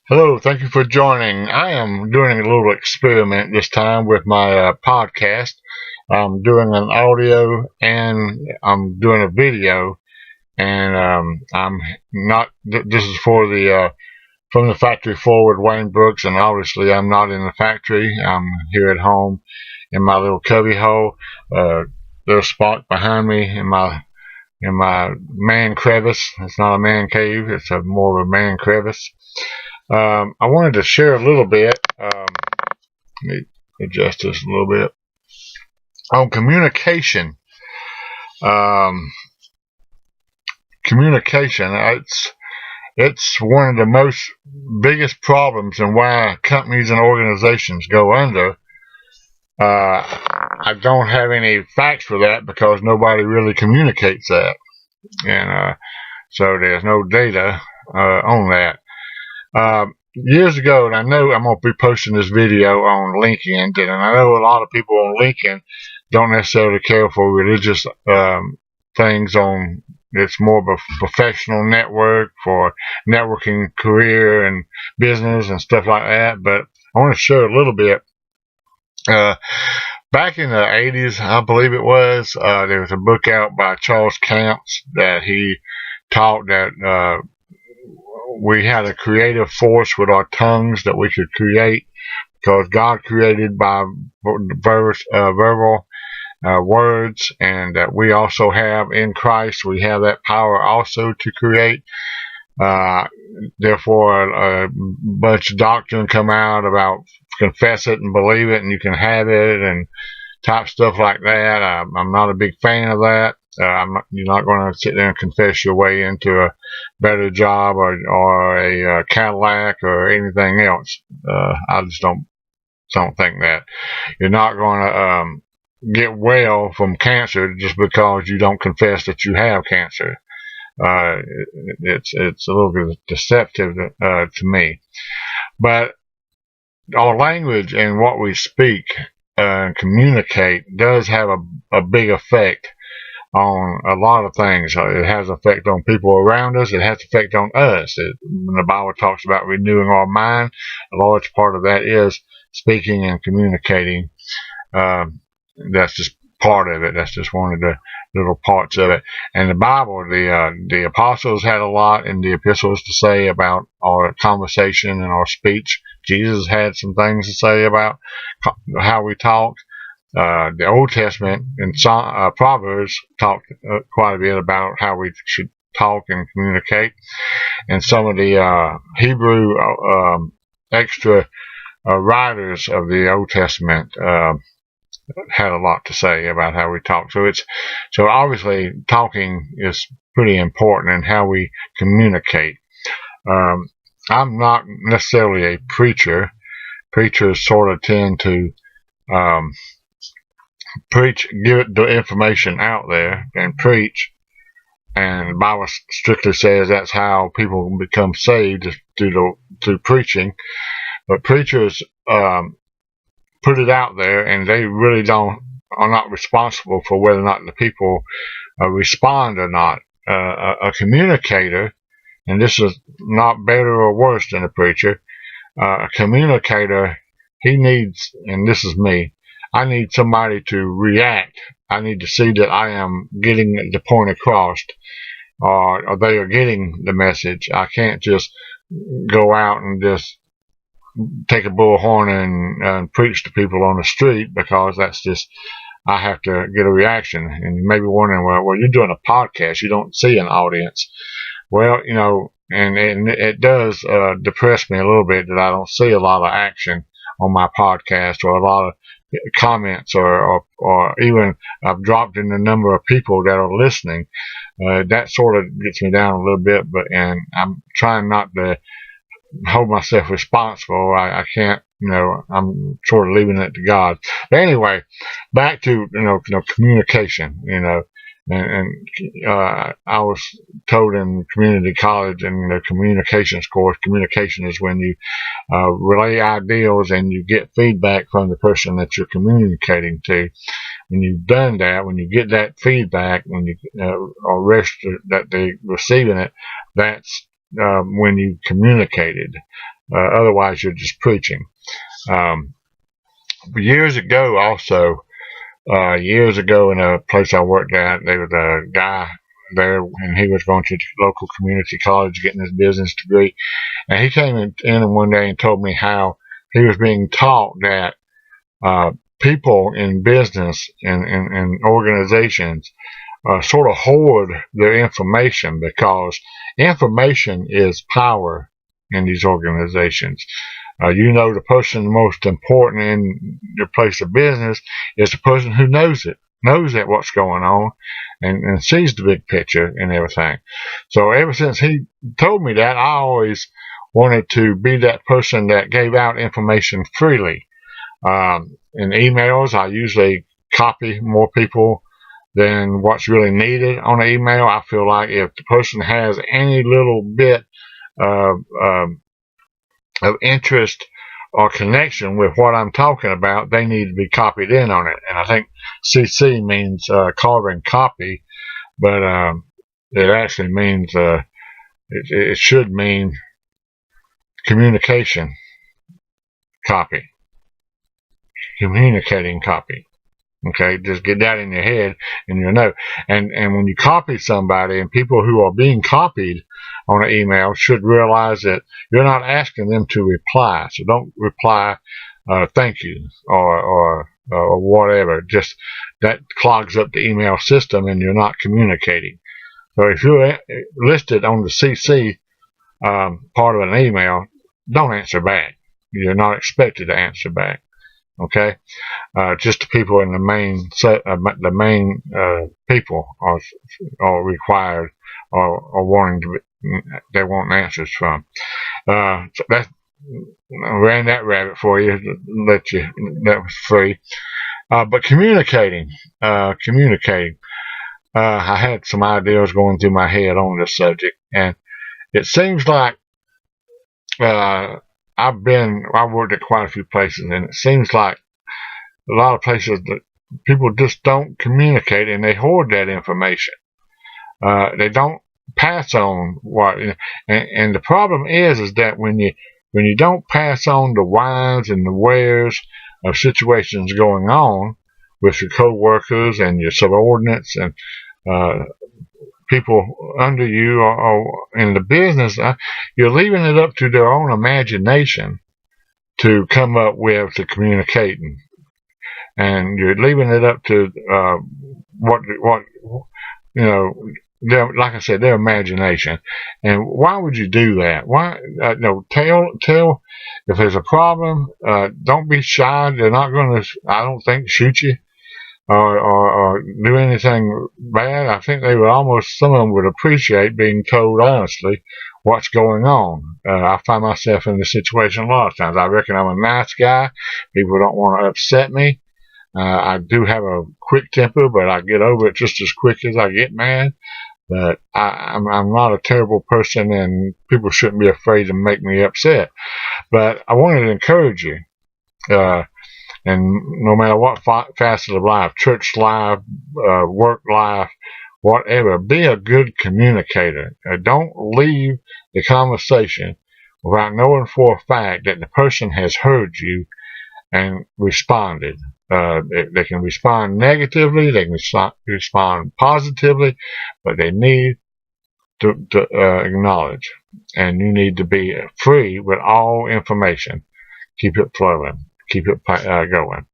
Hello, thank you for joining. I am doing a little experiment this time with my podcast. I'm doing an audio and I'm doing a video, and I'm not. This is for the from the factory forward, Wayne Brooks, and obviously I'm not in the factory. I'm here at home in my little cubby hole. There's a spot behind me in my man crevice. It's not a man cave. It's more of a man crevice. I wanted to share a little bit. Let me adjust this a little bit on communication. Um, Communication. It's one of the most biggest problems and why companies and organizations go under. I don't have any facts for that because nobody really communicates that, and so there's no data on that. Years ago, and I know I'm going to be posting this video on LinkedIn, and I know a lot of people on LinkedIn don't necessarily care for religious things on. It's more of a professional network for networking, career, and business and stuff like that. But I want to share a little bit. Back in the 80s, I believe it was, there was a book out by Charles Camps that he taught that we had a creative force with our tongues that we could create because God created by verbal words, and that we also have in Christ. We have that power also to create. Therefore, a bunch of doctrine come out about confess it and believe it, and you can have it, and type stuff like that. I'm not a big fan of that. You're not going to sit there and confess your way into a better job or a Cadillac or anything else. I just don't think that. You're not going to get well from cancer just because you don't confess that you have cancer. It's a little bit deceptive to me. But our language and what we speak and communicate does have a big effect on a lot of things. It has effect on people around us. It has effect on us. When the Bible talks about renewing our mind, a large part of that is speaking and communicating. That's just part of it. That's just one of the little parts of it. And the Bible, the apostles had a lot in the epistles to say about our conversation and our speech. Jesus had some things to say about how we talk. The Old Testament and Proverbs talked quite a bit about how we should talk and communicate. And some of the Hebrew extra writers of the Old Testament had a lot to say about how we talk. So obviously talking is pretty important in how we communicate. I'm not necessarily a preacher. Preachers sort of tend to preach, give the information out there and preach, and the Bible strictly says that's how people become saved, is through preaching. But preachers put it out there, and they really are not responsible for whether or not the people respond or not. A communicator, and this is not better or worse than a preacher, a communicator, he needs, and this is me, I need somebody to react. I need to see that I am getting the point across, or they are getting the message. I can't just go out and just take a bullhorn and preach to people on the street, because that's just, I have to get a reaction. And you may be wondering, well, you're doing a podcast, you don't see an audience. Well, and it does depress me a little bit that I don't see a lot of action on my podcast, or a lot of comments, or even I've dropped in the number of people that are listening. That sort of gets me down a little bit, and I'm trying not to hold myself responsible. I can't, I'm sort of leaving it to God. But anyway, back to, communication, I was told in community college in the communications course, communication is when you relay ideals and you get feedback from the person that you're communicating to. When you've done that, when you get that feedback, when you are that they're receiving it, that's when you communicated. Otherwise, you're just preaching. Years ago, also, years ago in a place I worked at, there was a guy there, and he was going to local community college getting his business degree. And he came in one day and told me how he was being taught that people in business and organizations sort of hoard their information, because information is power in these organizations. The person most important in your place of business is the person who knows that what's going on, and sees the big picture and everything. So ever since he told me that, I always wanted to be that person that gave out information freely. In emails, I usually copy more people than what's really needed on an email. I feel like if the person has any little bit of interest or connection with what I'm talking about, they need to be copied in on it. And I think CC means carbon copy, but it actually means it should mean communication copy, communicating copy. Okay, just get that in your head and you'll know. And when you copy somebody, and people who are being copied on an email should realize that you're not asking them to reply. So don't reply, thank you, or whatever. Just that clogs up the email system and you're not communicating. So if you're listed on the CC part of an email, don't answer back. You're not expected to answer back. Okay, just the people in the main people are required or wanting to. They want answers from. So that's, I ran that rabbit for you. That was free. But communicating. I had some ideas going through my head on this subject, and it seems like I worked at quite a few places, and it seems like a lot of places that people just don't communicate, and they hoard that information. They don't pass on and the problem is that when you don't pass on the whys and the wheres of situations going on with your co-workers and your subordinates and people under you or in the business, you're leaving it up to their own imagination to come up with the communicating, and you're leaving it up to what like I said, their imagination. And why would you do that? Why? Tell if there's a problem. Don't be shy. They're not going to, I don't think, shoot you or do anything bad. I think they would some of them would appreciate being told honestly what's going on. I find myself in this situation a lot of times. I reckon I'm a nice guy. People don't want to upset me. I do have a quick temper, but I get over it just as quick as I get mad. But I'm not a terrible person, and people shouldn't be afraid to make me upset. But I wanted to encourage you. And no matter what facet of life, church life, work life, whatever, be a good communicator. Don't leave the conversation without knowing for a fact that the person has heard you and responded. They can respond negatively, they can respond positively, but they need to acknowledge. And you need to be free with all information. Keep it flowing. Keep it going.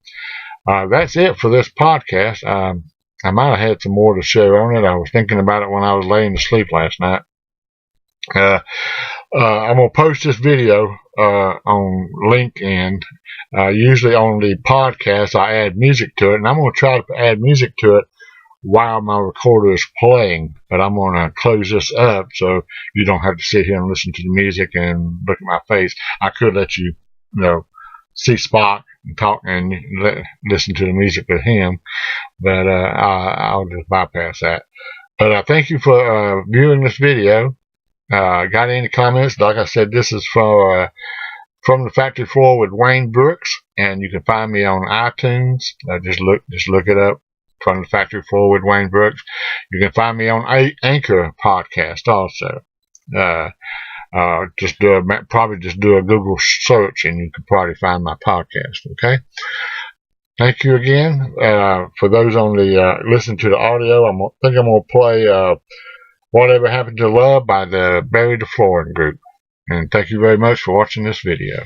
That's it for this podcast. I might have had some more to share on it. I was thinking about it when I was laying to sleep last night. I'm going to post this video on LinkedIn. Usually on the podcast, I add music to it, and I'm going to try to add music to it while my recorder is playing. But I'm going to close this up so you don't have to sit here and listen to the music and look at my face. I could let you see Spock and talk and listen to the music with him, but I'll just bypass that. But thank you for viewing this video. Got any comments? Like I said, this is from the factory floor with Wayne Brooks, and you can find me on iTunes. Just look it up. From the factory floor with Wayne Brooks. You can find me on Anchor podcast also. probably just do a Google search and you could probably find my podcast. Okay. Thank you again. For those only listen to the audio, I think I'm gonna play "Whatever Happened to Love" by the Barry DeFlorin Group. And thank you very much for watching this video.